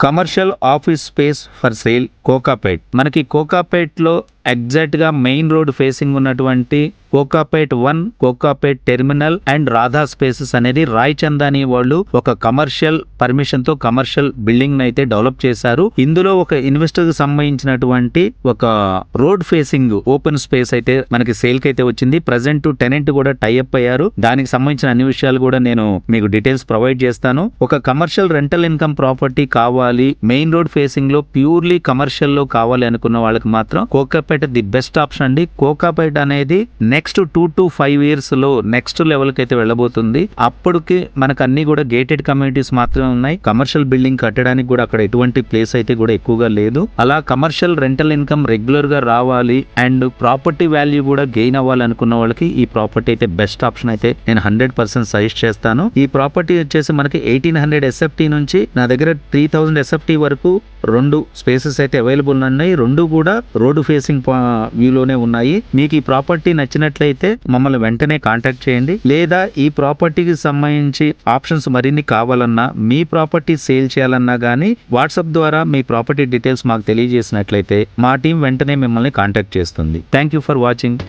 Commercial office space for sale Kokapet. మనకి కోకాపేట్లో ఎగ్జాక్ట్గా main road facing ఉన్నటువంటి Kokapet 1, Kokapet terminal and Radha spaces అనేది రాయ్ చందాని వాళ్ళు ఒక కమర్షియల్ పర్మిషన్ తో కమర్షియల్ బిల్డింగ్ అయితే డెవలప్ చేశారు. ఇందులో ఒక ఇన్వెస్టర్ కి సంబంధించినటువంటి ఒక రోడ్ ఫేసింగ్ ఓపెన్ స్పేస్ అయితే మనకి సేల్ కి అయితే వచ్చింది. ప్రజెంట్ టెనెంట్ కూడా టైఅప్ అయ్యారు. దానికి సంబంధించిన అన్ని విషయాలు కూడా నేను మీకు డీటెయిల్స్ ప్రొవైడ్ చేస్తాను. ఒక కమర్షియల్ రెంటల్ ఇన్కమ్ ప్రాపర్టీ కావాలి, మెయిన్ రోడ్ ఫేసింగ్ లో ప్యూర్లీ కమర్షియల్ లో కావాలి అనుకున్న వాళ్ళకి మాత్రం కోకాపేట్ ది బెస్ట్ ఆప్షన్ అండి. కోకాపేట్ అనేది నెక్స్ట్ 2 to 5 years లో నెక్స్ట్ లెవెల్ కి అయితే వెళ్ళబోతుంది. అప్పటికి మనకు అన్ని కూడా గేటెడ్ కమ్యూనిటీస్ మాత్రమే ఉన్నాయి. కమర్షియల్ బిల్డింగ్ కట్టడానికి కూడా అక్కడ ఎటువంటి ప్లేస్ అయితే కూడా ఎక్కువగా లేదు. అలా కమర్షియల్ రెంటల్ ఇన్కమ్ రెగ్యులర్ గా రావాలి అండ్ ప్రాపర్టీ వాల్యూ కూడా గెయిన్ అవ్వాలి అనుకున్న వాళ్ళకి ఈ ప్రాపర్టీ అయితే బెస్ట్ ఆప్షన్ అయితే నేను 100% సజెస్ట్ చేస్తాను. ఈ ప్రాపర్టీ వచ్చేసి మనకి 1800 SFT నుంచి నా దగ్గర 3000 SFT వరకు 2 స్పేసెస్ అయితే అవైలబుల్ ఉన్నాయి. 2 కూడా రోడ్డు ఫేసింగ్ వ్యూలోనే ఉన్నాయి. మీకు ఈ ప్రాపర్టీ నచ్చినట్లయితే మమ్మల్ని వెంటనే కాంటాక్ట్ చేయండి. లేదా ఈ ప్రాపర్టీకి సంబంధించి ఆప్షన్స్ మరిన్ని కావాలన్నా, మీ ప్రాపర్టీ సేల్ చేయాలన్నా కానీ వాట్సాప్ ద్వారా మీ ప్రాపర్టీ డీటెయిల్స్ మాకు తెలియజేసినట్లయితే మా టీం వెంటనే మిమ్మల్ని కాంటాక్ట్ చేస్తుంది. Thank you for watching.